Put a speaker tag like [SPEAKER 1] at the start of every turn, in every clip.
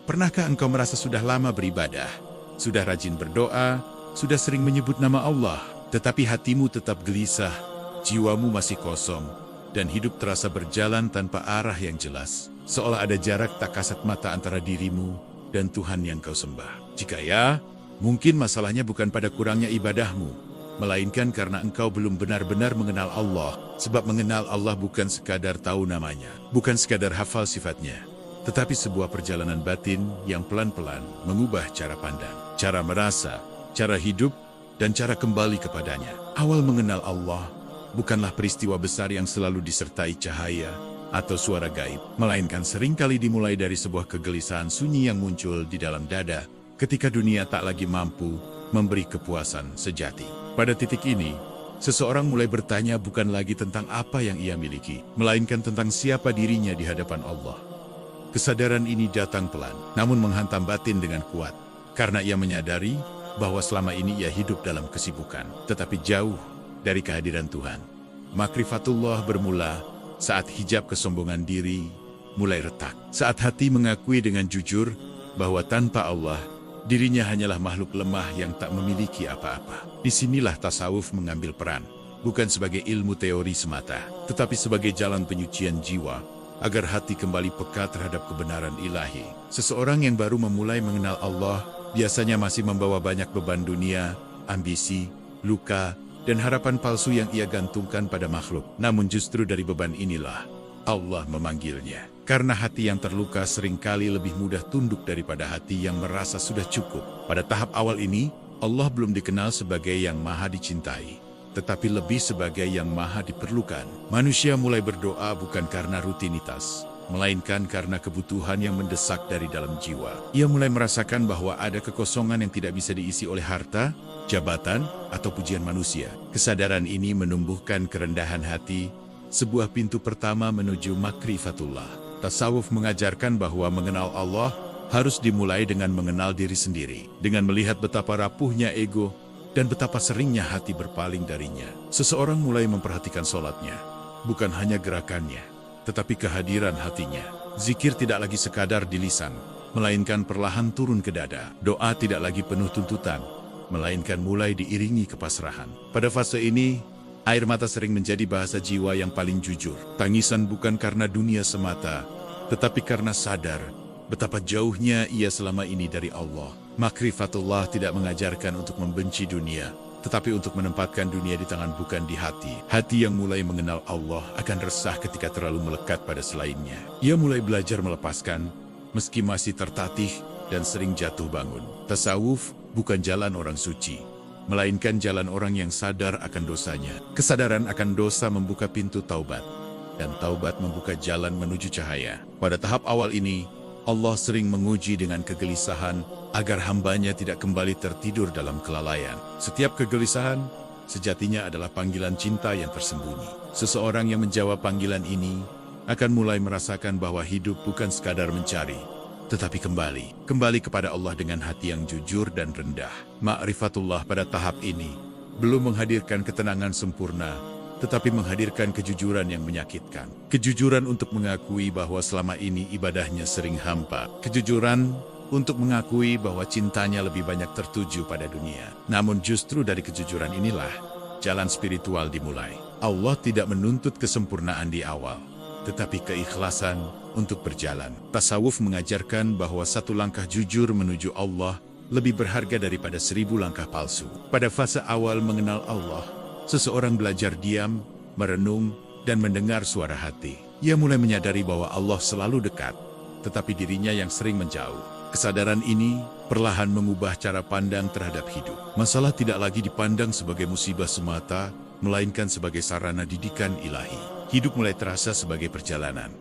[SPEAKER 1] Pernahkah engkau merasa sudah lama beribadah, sudah rajin berdoa, sudah sering menyebut nama Allah, tetapi hatimu tetap gelisah, jiwamu masih kosong, dan hidup terasa berjalan tanpa arah yang jelas, seolah ada jarak tak kasat mata antara dirimu dan Tuhan yang kau sembah? Jika ya, mungkin masalahnya bukan pada kurangnya ibadahmu, melainkan karena engkau belum benar-benar mengenal Allah. Sebab mengenal Allah bukan sekadar tahu namanya, bukan sekadar hafal sifatnya, tetapi sebuah perjalanan batin yang pelan-pelan mengubah cara pandang, cara merasa, cara hidup, dan cara kembali kepadanya. Awal mengenal Allah bukanlah peristiwa besar yang selalu disertai cahaya atau suara gaib, melainkan seringkali dimulai dari sebuah kegelisahan sunyi yang muncul di dalam dada ketika dunia tak lagi mampu memberi kepuasan sejati. Pada titik ini, seseorang mulai bertanya bukan lagi tentang apa yang ia miliki, melainkan tentang siapa dirinya di hadapan Allah. Kesadaran ini datang pelan, namun menghantam batin dengan kuat, karena ia menyadari bahwa selama ini ia hidup dalam kesibukan, tetapi jauh dari kehadiran Tuhan. Makrifatullah bermula saat hijab kesombongan diri mulai retak, saat hati mengakui dengan jujur bahwa tanpa Allah, dirinya hanyalah makhluk lemah yang tak memiliki apa-apa. Disinilah tasawuf mengambil peran, bukan sebagai ilmu teori semata, tetapi sebagai jalan penyucian jiwa, agar hati kembali peka terhadap kebenaran ilahi. Seseorang yang baru memulai mengenal Allah biasanya masih membawa banyak beban dunia, ambisi, luka, dan harapan palsu yang ia gantungkan pada makhluk. Namun justru dari beban inilah Allah memanggilnya. Karena hati yang terluka seringkali lebih mudah tunduk daripada hati yang merasa sudah cukup. Pada tahap awal ini, Allah belum dikenal sebagai yang maha dicintai, tetapi lebih sebagai yang maha diperlukan. Manusia mulai berdoa bukan karena rutinitas, melainkan karena kebutuhan yang mendesak dari dalam jiwa. Ia mulai merasakan bahwa ada kekosongan yang tidak bisa diisi oleh harta, jabatan, atau pujian manusia. Kesadaran ini menumbuhkan kerendahan hati, sebuah pintu pertama menuju makrifatullah. Tasawuf mengajarkan bahwa mengenal Allah harus dimulai dengan mengenal diri sendiri, dengan melihat betapa rapuhnya ego, dan betapa seringnya hati berpaling darinya. Seseorang mulai memperhatikan sholatnya, bukan hanya gerakannya, tetapi kehadiran hatinya. Zikir tidak lagi sekadar di lisan, melainkan perlahan turun ke dada. Doa tidak lagi penuh tuntutan, melainkan mulai diiringi kepasrahan. Pada fase ini, air mata sering menjadi bahasa jiwa yang paling jujur. Tangisan bukan karena dunia semata, tetapi karena sadar betapa jauhnya ia selama ini dari Allah. Makrifatullah tidak mengajarkan untuk membenci dunia, tetapi untuk menempatkan dunia di tangan bukan di hati. Hati yang mulai mengenal Allah akan resah ketika terlalu melekat pada selainnya. Ia mulai belajar melepaskan, meski masih tertatih dan sering jatuh bangun. Tasawuf bukan jalan orang suci, melainkan jalan orang yang sadar akan dosanya. Kesadaran akan dosa membuka pintu taubat, dan taubat membuka jalan menuju cahaya. Pada tahap awal ini, Allah sering menguji dengan kegelisahan agar hambanya tidak kembali tertidur dalam kelalaian. Setiap kegelisahan sejatinya adalah panggilan cinta yang tersembunyi. Seseorang yang menjawab panggilan ini akan mulai merasakan bahwa hidup bukan sekadar mencari, tetapi kembali kepada Allah dengan hati yang jujur dan rendah. Ma'rifatullah pada tahap ini belum menghadirkan ketenangan sempurna, tetapi menghadirkan kejujuran yang menyakitkan. Kejujuran untuk mengakui bahwa selama ini ibadahnya sering hampa. Kejujuran untuk mengakui bahwa cintanya lebih banyak tertuju pada dunia. Namun justru dari kejujuran inilah jalan spiritual dimulai. Allah tidak menuntut kesempurnaan di awal, tetapi keikhlasan untuk berjalan. Tasawuf mengajarkan bahwa satu langkah jujur menuju Allah lebih berharga daripada 1000 langkah palsu. Pada fase awal mengenal Allah, seseorang belajar diam, merenung, dan mendengar suara hati. Ia mulai menyadari bahwa Allah selalu dekat, tetapi dirinya yang sering menjauh. Kesadaran ini perlahan mengubah cara pandang terhadap hidup. Masalah tidak lagi dipandang sebagai musibah semata, melainkan sebagai sarana didikan ilahi. Hidup mulai terasa sebagai perjalanan,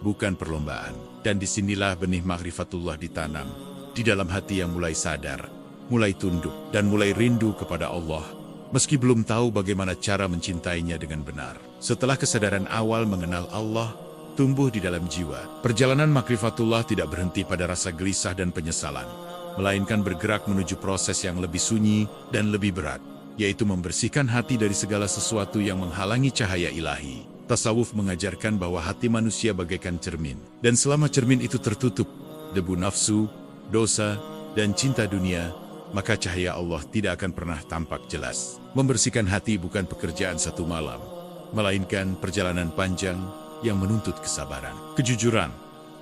[SPEAKER 1] bukan perlombaan. Dan disinilah benih makrifatullah ditanam, di dalam hati yang mulai sadar, mulai tunduk, dan mulai rindu kepada Allah, meski belum tahu bagaimana cara mencintainya dengan benar. Setelah kesadaran awal mengenal Allah tumbuh di dalam jiwa, perjalanan makrifatullah tidak berhenti pada rasa gelisah dan penyesalan, melainkan bergerak menuju proses yang lebih sunyi dan lebih berat, yaitu membersihkan hati dari segala sesuatu yang menghalangi cahaya ilahi. Tasawuf mengajarkan bahwa hati manusia bagaikan cermin, dan selama cermin itu tertutup, debu nafsu, dosa, dan cinta dunia, maka cahaya Allah tidak akan pernah tampak jelas. Membersihkan hati bukan pekerjaan satu malam, melainkan perjalanan panjang yang menuntut kesabaran, kejujuran,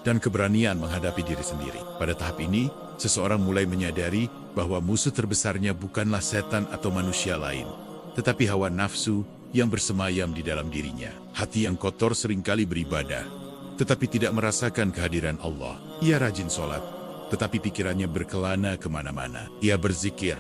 [SPEAKER 1] dan keberanian menghadapi diri sendiri. Pada tahap ini, seseorang mulai menyadari bahwa musuh terbesarnya bukanlah setan atau manusia lain, tetapi hawa nafsu yang bersemayam di dalam dirinya. Hati yang kotor seringkali beribadah, tetapi tidak merasakan kehadiran Allah. Ia rajin sholat, tetapi pikirannya berkelana kemana-mana. Ia berzikir,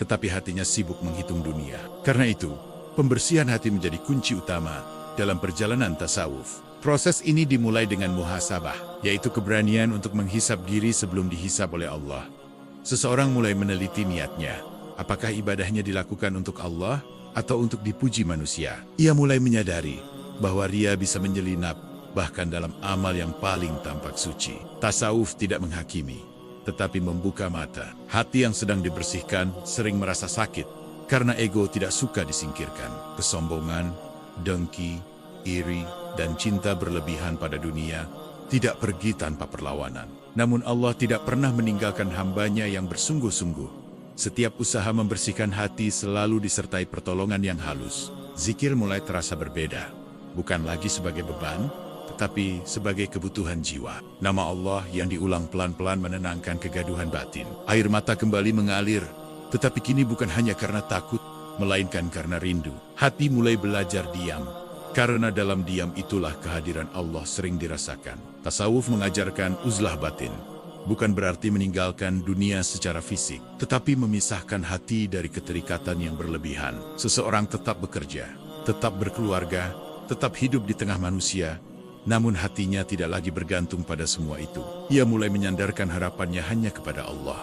[SPEAKER 1] tetapi hatinya sibuk menghitung dunia. Karena itu, pembersihan hati menjadi kunci utama dalam perjalanan tasawuf. Proses ini dimulai dengan muhasabah, yaitu keberanian untuk menghisap diri sebelum dihisap oleh Allah. Seseorang mulai meneliti niatnya, apakah ibadahnya dilakukan untuk Allah atau untuk dipuji manusia. Ia mulai menyadari bahwa ria bisa menyelinap bahkan dalam amal yang paling tampak suci. Tasawuf tidak menghakimi, tetapi membuka mata. Hati yang sedang dibersihkan sering merasa sakit karena ego tidak suka disingkirkan. Kesombongan, dengki, iri, dan cinta berlebihan pada dunia tidak pergi tanpa perlawanan. Namun Allah tidak pernah meninggalkan hambanya yang bersungguh-sungguh. Setiap usaha membersihkan hati selalu disertai pertolongan yang halus. Zikir mulai terasa berbeda, bukan lagi sebagai beban, tetapi sebagai kebutuhan jiwa. Nama Allah yang diulang pelan-pelan menenangkan kegaduhan batin. Air mata kembali mengalir, tetapi kini bukan hanya karena takut, melainkan karena rindu. Hati mulai belajar diam, karena dalam diam itulah kehadiran Allah sering dirasakan. Tasawuf mengajarkan uzlah batin, bukan berarti meninggalkan dunia secara fisik, tetapi memisahkan hati dari keterikatan yang berlebihan. Seseorang tetap bekerja, tetap berkeluarga, tetap hidup di tengah manusia, namun hatinya tidak lagi bergantung pada semua itu. Ia mulai menyandarkan harapannya hanya kepada Allah.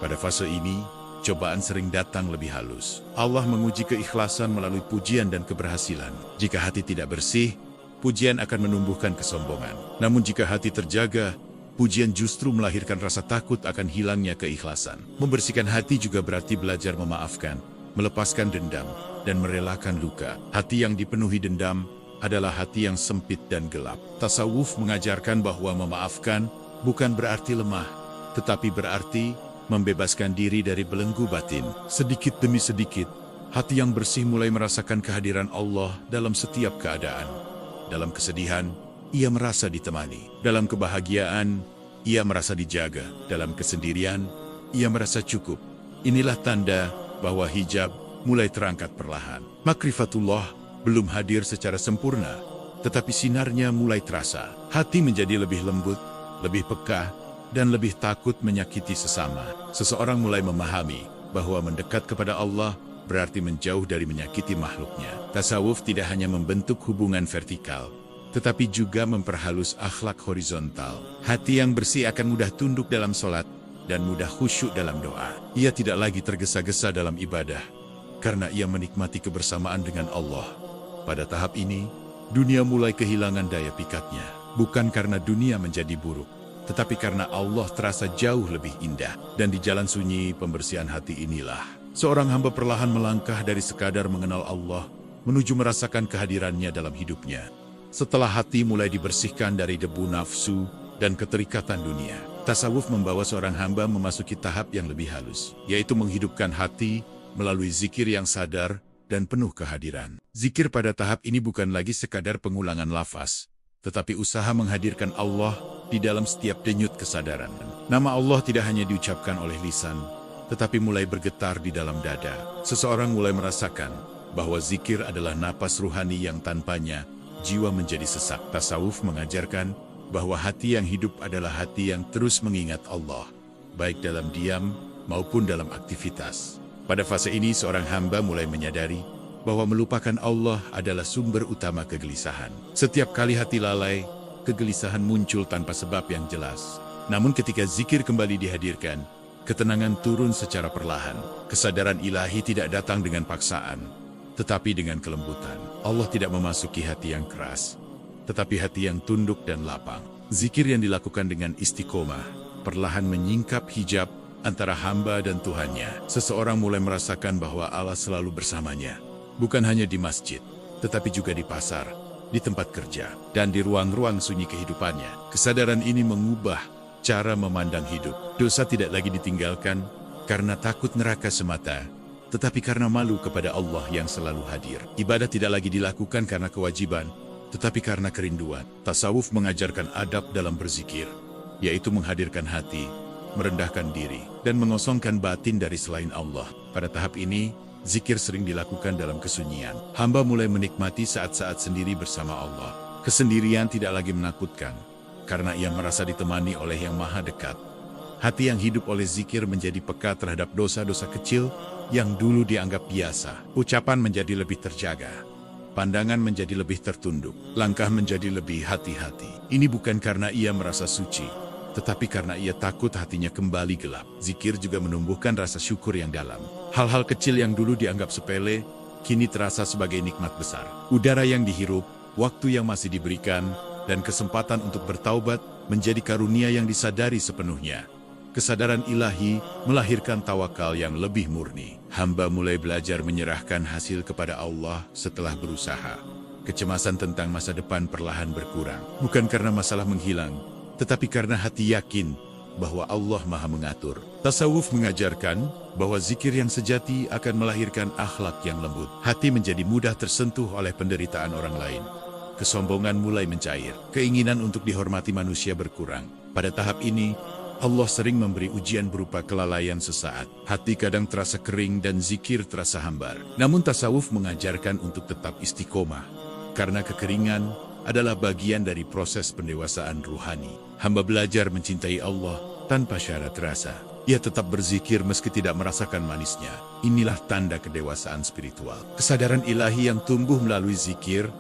[SPEAKER 1] Pada fase ini, cobaan sering datang lebih halus. Allah menguji keikhlasan melalui pujian dan keberhasilan. Jika hati tidak bersih, pujian akan menumbuhkan kesombongan. Namun jika hati terjaga, pujian justru melahirkan rasa takut akan hilangnya keikhlasan. Membersihkan hati juga berarti belajar memaafkan, melepaskan dendam, dan merelakan luka. Hati yang dipenuhi dendam adalah hati yang sempit dan gelap. Tasawuf mengajarkan bahwa memaafkan bukan berarti lemah, tetapi berarti membebaskan diri dari belenggu batin. Sedikit demi sedikit, hati yang bersih mulai merasakan kehadiran Allah dalam setiap keadaan. Dalam kesedihan, ia merasa ditemani. Dalam kebahagiaan, ia merasa dijaga. Dalam kesendirian, ia merasa cukup. Inilah tanda bahwa hijab mulai terangkat perlahan. Makrifatullah belum hadir secara sempurna, tetapi sinarnya mulai terasa. Hati menjadi lebih lembut, lebih peka, dan lebih takut menyakiti sesama. Seseorang mulai memahami bahwa mendekat kepada Allah berarti menjauh dari menyakiti makhluknya. Tasawuf tidak hanya membentuk hubungan vertikal, tetapi juga memperhalus akhlak horizontal. Hati yang bersih akan mudah tunduk dalam sholat dan mudah khusyuk dalam doa. Ia tidak lagi tergesa-gesa dalam ibadah, karena ia menikmati kebersamaan dengan Allah. Pada tahap ini, dunia mulai kehilangan daya pikatnya. Bukan karena dunia menjadi buruk, tetapi karena Allah terasa jauh lebih indah. Dan di jalan sunyi pembersihan hati inilah, seorang hamba perlahan melangkah dari sekadar mengenal Allah, menuju merasakan kehadirannya dalam hidupnya. Setelah hati mulai dibersihkan dari debu nafsu dan keterikatan dunia, tasawuf membawa seorang hamba memasuki tahap yang lebih halus, yaitu menghidupkan hati melalui zikir yang sadar dan penuh kehadiran. Zikir pada tahap ini bukan lagi sekadar pengulangan lafaz, tetapi usaha menghadirkan Allah di dalam setiap denyut kesadaran. Nama Allah tidak hanya diucapkan oleh lisan, tetapi mulai bergetar di dalam dada. Seseorang mulai merasakan bahwa zikir adalah napas ruhani yang tanpanya jiwa menjadi sesak. Tasawuf mengajarkan bahwa hati yang hidup adalah hati yang terus mengingat Allah, baik dalam diam maupun dalam aktivitas. Pada fase ini, seorang hamba mulai menyadari bahwa melupakan Allah adalah sumber utama kegelisahan. Setiap kali hati lalai, kegelisahan muncul tanpa sebab yang jelas. Namun ketika zikir kembali dihadirkan, ketenangan turun secara perlahan. Kesadaran ilahi tidak datang dengan paksaan, tetapi dengan kelembutan. Allah tidak memasuki hati yang keras, tetapi hati yang tunduk dan lapang. Zikir yang dilakukan dengan istiqomah perlahan menyingkap hijab antara hamba dan Tuhannya. Seseorang mulai merasakan bahwa Allah selalu bersamanya, bukan hanya di masjid, tetapi juga di pasar, di tempat kerja, dan di ruang-ruang sunyi kehidupannya. Kesadaran ini mengubah cara memandang hidup. Dosa tidak lagi ditinggalkan karena takut neraka semata, tetapi karena malu kepada Allah yang selalu hadir. Ibadah tidak lagi dilakukan karena kewajiban, tetapi karena kerinduan. Tasawuf mengajarkan adab dalam berzikir, yaitu menghadirkan hati, merendahkan diri, dan mengosongkan batin dari selain Allah. Pada tahap ini, zikir sering dilakukan dalam kesunyian. Hamba mulai menikmati saat-saat sendiri bersama Allah. Kesendirian tidak lagi menakutkan, karena ia merasa ditemani oleh Yang Maha Dekat. Hati yang hidup oleh zikir menjadi peka terhadap dosa-dosa kecil yang dulu dianggap biasa. Ucapan menjadi lebih terjaga, pandangan menjadi lebih tertunduk, langkah menjadi lebih hati-hati. Ini bukan karena ia merasa suci, tetapi karena ia takut hatinya kembali gelap. Zikir juga menumbuhkan rasa syukur yang dalam. Hal-hal kecil yang dulu dianggap sepele, kini terasa sebagai nikmat besar. Udara yang dihirup, waktu yang masih diberikan, dan kesempatan untuk bertaubat menjadi karunia yang disadari sepenuhnya. Kesadaran ilahi melahirkan tawakal yang lebih murni. Hamba mulai belajar menyerahkan hasil kepada Allah setelah berusaha. Kecemasan tentang masa depan perlahan berkurang. Bukan karena masalah menghilang, tetapi karena hati yakin bahwa Allah Maha Mengatur. Tasawuf mengajarkan bahwa zikir yang sejati akan melahirkan akhlak yang lembut. Hati menjadi mudah tersentuh oleh penderitaan orang lain. Kesombongan mulai mencair. Keinginan untuk dihormati manusia berkurang. Pada tahap ini, Allah sering memberi ujian berupa kelalaian sesaat. Hati kadang terasa kering dan zikir terasa hambar. Namun tasawuf mengajarkan untuk tetap istiqomah. Karena kekeringan adalah bagian dari proses pendewasaan ruhani. Hamba belajar mencintai Allah tanpa syarat rasa. Ia tetap berzikir meski tidak merasakan manisnya. Inilah tanda kedewasaan spiritual. Kesadaran ilahi yang tumbuh melalui zikir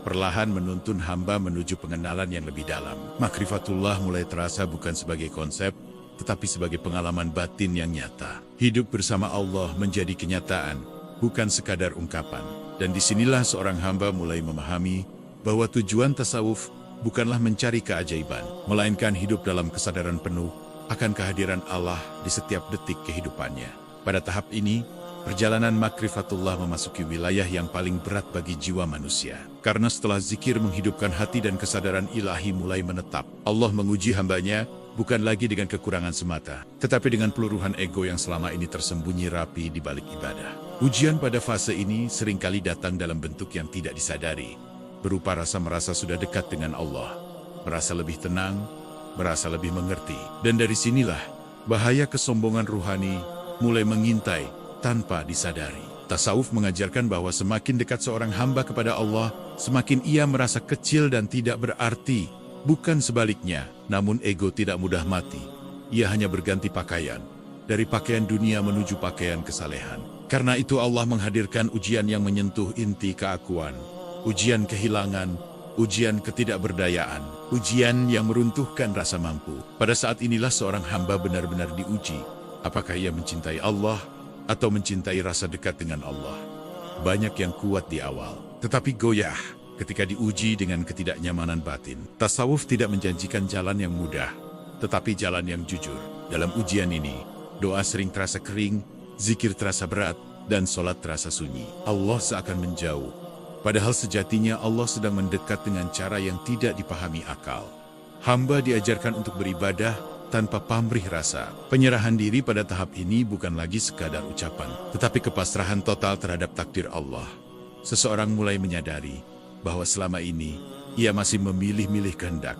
[SPEAKER 1] perlahan menuntun hamba menuju pengenalan yang lebih dalam. Makrifatullah mulai terasa bukan sebagai konsep, tetapi sebagai pengalaman batin yang nyata. Hidup bersama Allah menjadi kenyataan, bukan sekadar ungkapan. Dan disinilah seorang hamba mulai memahami bahwa tujuan tasawuf bukanlah mencari keajaiban, melainkan hidup dalam kesadaran penuh akan kehadiran Allah di setiap detik kehidupannya. Pada tahap ini, perjalanan makrifatullah memasuki wilayah yang paling berat bagi jiwa manusia. Karena setelah zikir menghidupkan hati dan kesadaran ilahi mulai menetap, Allah menguji hambanya bukan lagi dengan kekurangan semata, tetapi dengan peluruhan ego yang selama ini tersembunyi rapi di balik ibadah. Ujian pada fase ini seringkali datang dalam bentuk yang tidak disadari, berupa rasa merasa sudah dekat dengan Allah, merasa lebih tenang, merasa lebih mengerti. Dan dari sinilah bahaya kesombongan ruhani mulai mengintai tanpa disadari. Tasawuf mengajarkan bahwa semakin dekat seorang hamba kepada Allah, semakin ia merasa kecil dan tidak berarti. Bukan sebaliknya, namun ego tidak mudah mati. Ia hanya berganti pakaian, dari pakaian dunia menuju pakaian kesalehan. Karena itu Allah menghadirkan ujian yang menyentuh inti keakuan, ujian kehilangan, ujian ketidakberdayaan, ujian yang meruntuhkan rasa mampu. Pada saat inilah seorang hamba benar-benar diuji, apakah ia mencintai Allah atau mencintai rasa dekat dengan Allah. Banyak yang kuat di awal, tetapi goyah ketika diuji dengan ketidaknyamanan batin. Tasawuf tidak menjanjikan jalan yang mudah, tetapi jalan yang jujur. Dalam ujian ini, doa sering terasa kering, zikir terasa berat, dan sholat terasa sunyi. Allah seakan menjauh, padahal sejatinya Allah sedang mendekat dengan cara yang tidak dipahami akal. Hamba diajarkan untuk beribadah tanpa pamrih rasa. Penyerahan diri pada tahap ini bukan lagi sekadar ucapan, tetapi kepasrahan total terhadap takdir Allah. Seseorang mulai menyadari bahwa selama ini ia masih memilih-milih kehendak.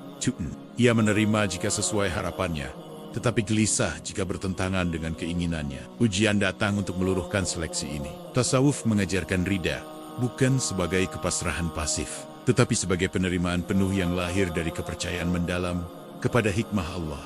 [SPEAKER 1] Ia menerima jika sesuai harapannya, tetapi gelisah jika bertentangan dengan keinginannya. Ujian datang untuk meluruhkan seleksi ini. Tasawuf mengajarkan rida, bukan sebagai kepasrahan pasif, tetapi sebagai penerimaan penuh yang lahir dari kepercayaan mendalam kepada hikmah Allah.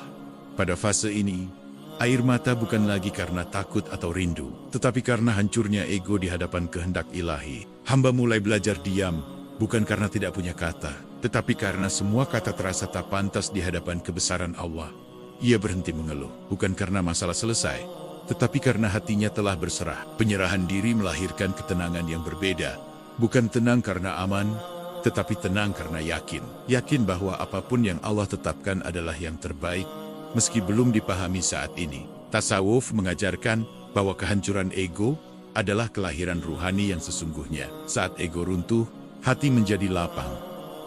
[SPEAKER 1] Pada fase ini, air mata bukan lagi karena takut atau rindu, tetapi karena hancurnya ego di hadapan kehendak ilahi. Hamba mulai belajar diam, bukan karena tidak punya kata, tetapi karena semua kata terasa tak pantas di hadapan kebesaran Allah. Ia berhenti mengeluh, bukan karena masalah selesai, tetapi karena hatinya telah berserah. Penyerahan diri melahirkan ketenangan yang berbeda, bukan tenang karena aman, tetapi tenang karena yakin. Yakin bahwa apapun yang Allah tetapkan adalah yang terbaik, meski belum dipahami saat ini. Tasawuf mengajarkan bahwa kehancuran ego adalah kelahiran ruhani yang sesungguhnya. Saat ego runtuh, hati menjadi lapang.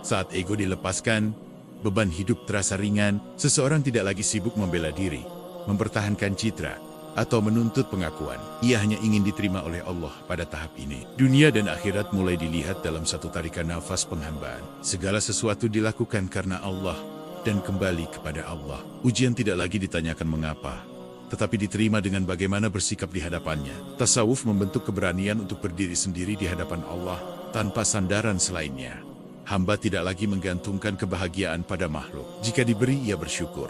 [SPEAKER 1] Saat ego dilepaskan, beban hidup terasa ringan, seseorang tidak lagi sibuk membela diri, mempertahankan citra, atau menuntut pengakuan. Ia hanya ingin diterima oleh Allah pada tahap ini. Dunia dan akhirat mulai dilihat dalam satu tarikan nafas penghambaan. Segala sesuatu dilakukan karena Allah dan kembali kepada Allah. Ujian tidak lagi ditanyakan mengapa, tetapi diterima dengan bagaimana bersikap di hadapannya. Tasawuf membentuk keberanian untuk berdiri sendiri di hadapan Allah tanpa sandaran selainnya. Hamba tidak lagi menggantungkan kebahagiaan pada makhluk. Jika diberi, ia bersyukur.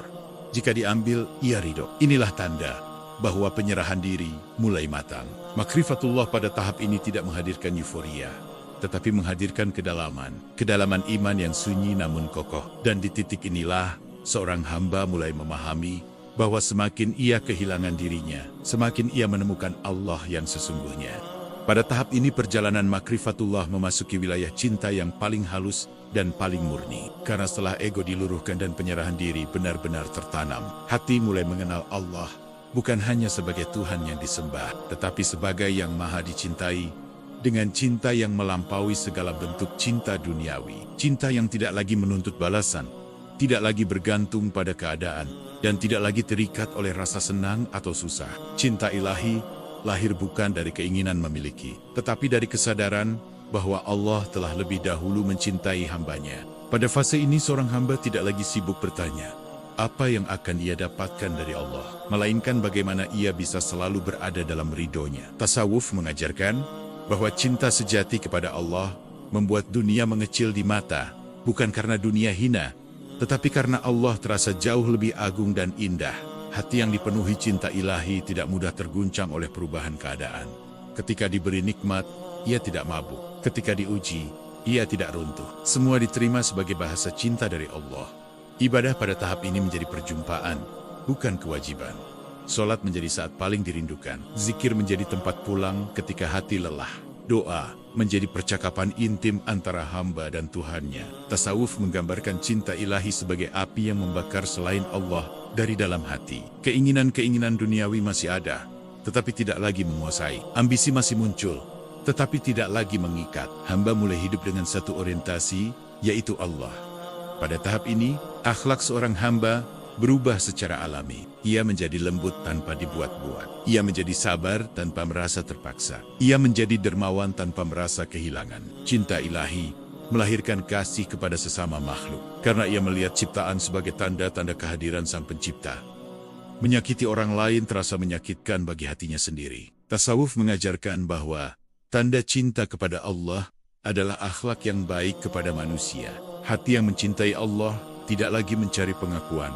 [SPEAKER 1] Jika diambil, ia ridho. Inilah tanda bahwa penyerahan diri mulai matang. Makrifatullah pada tahap ini tidak menghadirkan euforia, tetapi menghadirkan kedalaman iman yang sunyi namun kokoh. Dan di titik inilah, seorang hamba mulai memahami bahwa semakin ia kehilangan dirinya, semakin ia menemukan Allah yang sesungguhnya. Pada tahap ini perjalanan makrifatullah memasuki wilayah cinta yang paling halus dan paling murni. Karena setelah ego diluruhkan dan penyerahan diri benar-benar tertanam, hati mulai mengenal Allah bukan hanya sebagai Tuhan yang disembah, tetapi sebagai yang maha dicintai, dengan cinta yang melampaui segala bentuk cinta duniawi. Cinta yang tidak lagi menuntut balasan, tidak lagi bergantung pada keadaan, dan tidak lagi terikat oleh rasa senang atau susah. Cinta ilahi lahir bukan dari keinginan memiliki, tetapi dari kesadaran bahwa Allah telah lebih dahulu mencintai hambanya. Pada fase ini seorang hamba tidak lagi sibuk bertanya, apa yang akan ia dapatkan dari Allah, melainkan bagaimana ia bisa selalu berada dalam ridhonya. Tasawuf mengajarkan bahwa cinta sejati kepada Allah membuat dunia mengecil di mata, bukan karena dunia hina, tetapi karena Allah terasa jauh lebih agung dan indah. Hati yang dipenuhi cinta ilahi tidak mudah terguncang oleh perubahan keadaan. Ketika diberi nikmat, ia tidak mabuk. Ketika diuji, ia tidak runtuh. Semua diterima sebagai bahasa cinta dari Allah. Ibadah pada tahap ini menjadi perjumpaan, bukan kewajiban. Solat menjadi saat paling dirindukan. Zikir menjadi tempat pulang ketika hati lelah. Doa menjadi percakapan intim antara hamba dan Tuhannya. Tasawuf menggambarkan cinta ilahi sebagai api yang membakar selain Allah dari dalam hati. Keinginan-keinginan duniawi masih ada, tetapi tidak lagi menguasai. Ambisi masih muncul, tetapi tidak lagi mengikat. Hamba mulai hidup dengan satu orientasi, yaitu Allah. Pada tahap ini, akhlak seorang hamba berubah secara alami. Ia menjadi lembut tanpa dibuat-buat. Ia menjadi sabar tanpa merasa terpaksa. Ia menjadi dermawan tanpa merasa kehilangan. Cinta ilahi melahirkan kasih kepada sesama makhluk. Karena ia melihat ciptaan sebagai tanda-tanda kehadiran Sang Pencipta. Menyakiti orang lain terasa menyakitkan bagi hatinya sendiri. Tasawuf mengajarkan bahwa tanda cinta kepada Allah adalah akhlak yang baik kepada manusia. Hati yang mencintai Allah tidak lagi mencari pengakuan.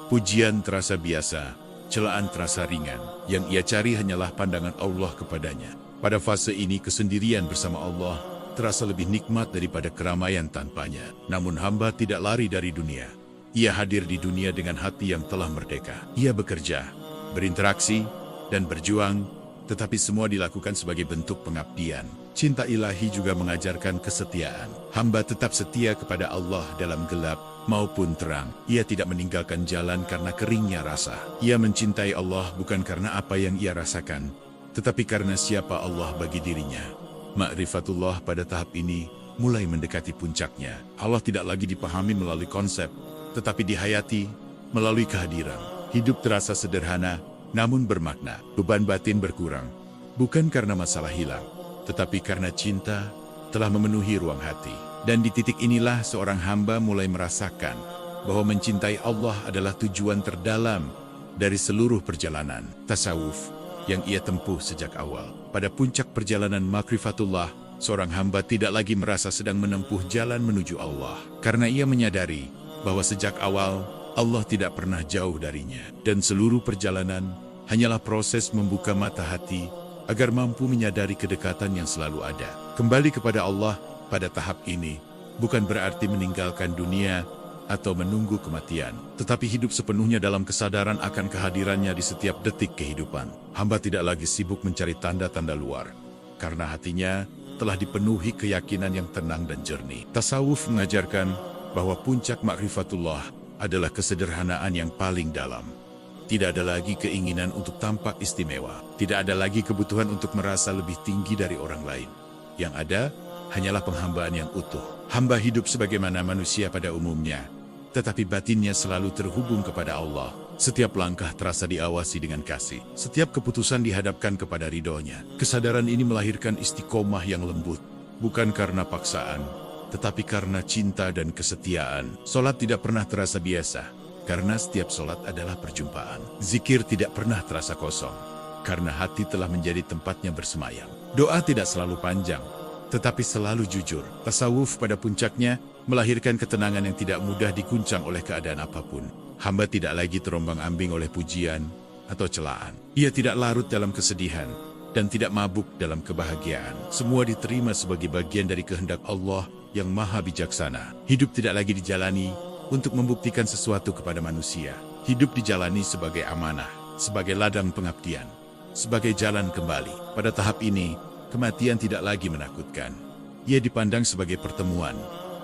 [SPEAKER 1] Pujian terasa biasa, celaan terasa ringan. Yang ia cari hanyalah pandangan Allah kepadanya. Pada fase ini kesendirian bersama Allah terasa lebih nikmat daripada keramaian tanpanya. Namun hamba tidak lari dari dunia. Ia hadir di dunia dengan hati yang telah merdeka. Ia bekerja, berinteraksi, dan berjuang, tetapi semua dilakukan sebagai bentuk pengabdian. Cinta ilahi juga mengajarkan kesetiaan. Hamba tetap setia kepada Allah dalam gelap maupun terang. Ia tidak meninggalkan jalan karena keringnya rasa. Ia mencintai Allah bukan karena apa yang ia rasakan, tetapi karena siapa Allah bagi dirinya. Ma'rifatullah pada tahap ini mulai mendekati puncaknya. Allah tidak lagi dipahami melalui konsep, tetapi dihayati melalui kehadiran. Hidup terasa sederhana, namun bermakna. Beban batin berkurang, bukan karena masalah hilang, tetapi karena cinta telah memenuhi ruang hati. Dan di titik inilah seorang hamba mulai merasakan bahwa mencintai Allah adalah tujuan terdalam dari seluruh perjalanan tasawuf yang ia tempuh sejak awal. Pada puncak perjalanan makrifatullah, seorang hamba tidak lagi merasa sedang menempuh jalan menuju Allah. Karena ia menyadari bahwa sejak awal Allah tidak pernah jauh darinya. Dan seluruh perjalanan hanyalah proses membuka mata hati agar mampu menyadari kedekatan yang selalu ada. Kembali kepada Allah pada tahap ini bukan berarti meninggalkan dunia atau menunggu kematian, tetapi hidup sepenuhnya dalam kesadaran akan kehadirannya di setiap detik kehidupan. Hamba tidak lagi sibuk mencari tanda-tanda luar, karena hatinya telah dipenuhi keyakinan yang tenang dan jernih. Tasawuf mengajarkan bahwa puncak makrifatullah adalah kesederhanaan yang paling dalam. Tidak ada lagi keinginan untuk tampak istimewa. Tidak ada lagi kebutuhan untuk merasa lebih tinggi dari orang lain. Yang ada hanyalah penghambaan yang utuh. Hamba hidup sebagaimana manusia pada umumnya, tetapi batinnya selalu terhubung kepada Allah. Setiap langkah terasa diawasi dengan kasih. Setiap keputusan dihadapkan kepada ridhonya. Kesadaran ini melahirkan istiqomah yang lembut, bukan karena paksaan, tetapi karena cinta dan kesetiaan. Solat tidak pernah terasa biasa, karena setiap solat adalah perjumpaan. Zikir tidak pernah terasa kosong, karena hati telah menjadi tempatnya bersemayam. Doa tidak selalu panjang, tetapi selalu jujur. Tasawuf pada puncaknya melahirkan ketenangan yang tidak mudah diguncang oleh keadaan apapun. Hamba tidak lagi terombang-ambing oleh pujian atau celaan. Ia tidak larut dalam kesedihan dan tidak mabuk dalam kebahagiaan. Semua diterima sebagai bagian dari kehendak Allah yang maha bijaksana. Hidup tidak lagi dijalani untuk membuktikan sesuatu kepada manusia. Hidup dijalani sebagai amanah, sebagai ladang pengabdian, sebagai jalan kembali. Pada tahap ini, kematian tidak lagi menakutkan. Ia dipandang sebagai pertemuan,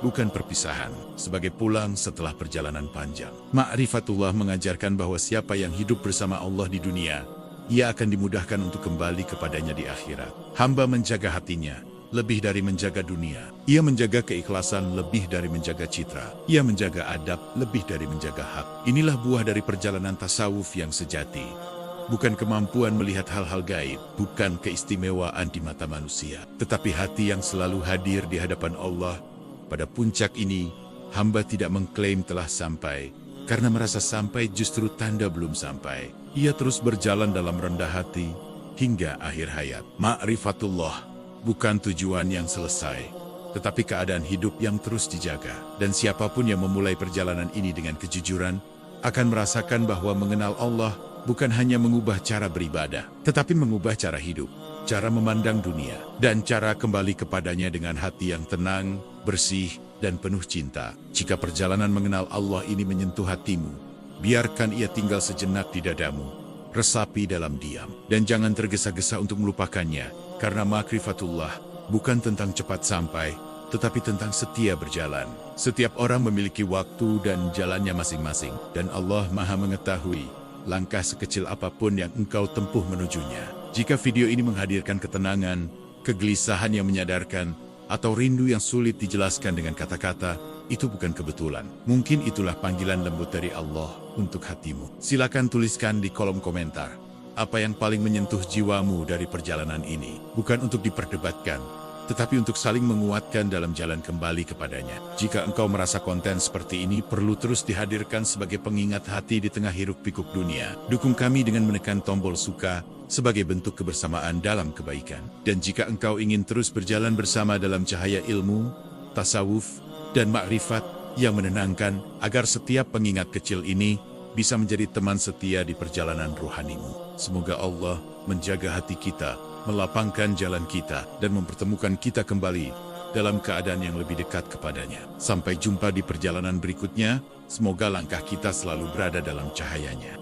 [SPEAKER 1] bukan perpisahan, sebagai pulang setelah perjalanan panjang. Ma'rifatullah mengajarkan bahwa siapa yang hidup bersama Allah di dunia, ia akan dimudahkan untuk kembali kepadanya di akhirat. Hamba menjaga hatinya, lebih dari menjaga dunia. Ia menjaga keikhlasan lebih dari menjaga citra. Ia menjaga adab lebih dari menjaga hak. Inilah buah dari perjalanan tasawuf yang sejati. Bukan kemampuan melihat hal-hal gaib, bukan keistimewaan di mata manusia, tetapi hati yang selalu hadir di hadapan Allah. Pada puncak ini, hamba tidak mengklaim telah sampai, karena merasa sampai justru tanda belum sampai. Ia terus berjalan dalam rendah hati, hingga akhir hayat. Ma'rifatullah bukan tujuan yang selesai, tetapi keadaan hidup yang terus dijaga. Dan siapapun yang memulai perjalanan ini dengan kejujuran, akan merasakan bahwa mengenal Allah bukan hanya mengubah cara beribadah, tetapi mengubah cara hidup, cara memandang dunia, dan cara kembali kepadanya dengan hati yang tenang, bersih, dan penuh cinta. Jika perjalanan mengenal Allah ini menyentuh hatimu, biarkan ia tinggal sejenak di dadamu, resapi dalam diam, dan jangan tergesa-gesa untuk melupakannya, karena makrifatullah bukan tentang cepat sampai, tetapi tentang setia berjalan. Setiap orang memiliki waktu dan jalannya masing-masing, dan Allah Maha mengetahui langkah sekecil apapun yang engkau tempuh menujunya. Jika video ini menghadirkan ketenangan, kegelisahan yang menyadarkan, atau rindu yang sulit dijelaskan dengan kata-kata, itu bukan kebetulan. Mungkin itulah panggilan lembut dari Allah untuk hatimu. Silakan tuliskan di kolom komentar, apa yang paling menyentuh jiwamu dari perjalanan ini. Bukan untuk diperdebatkan, tetapi untuk saling menguatkan dalam jalan kembali kepadanya. Jika engkau merasa konten seperti ini perlu terus dihadirkan sebagai pengingat hati di tengah hiruk-pikuk dunia, dukung kami dengan menekan tombol suka, sebagai bentuk kebersamaan dalam kebaikan. Dan jika engkau ingin terus berjalan bersama dalam cahaya ilmu, tasawuf, dan makrifat yang menenangkan, agar setiap pengingat kecil ini bisa menjadi teman setia di perjalanan rohanimu. Semoga Allah menjaga hati kita, melapangkan jalan kita, dan mempertemukan kita kembali dalam keadaan yang lebih dekat kepadanya. Sampai jumpa di perjalanan berikutnya, semoga langkah kita selalu berada dalam cahayanya.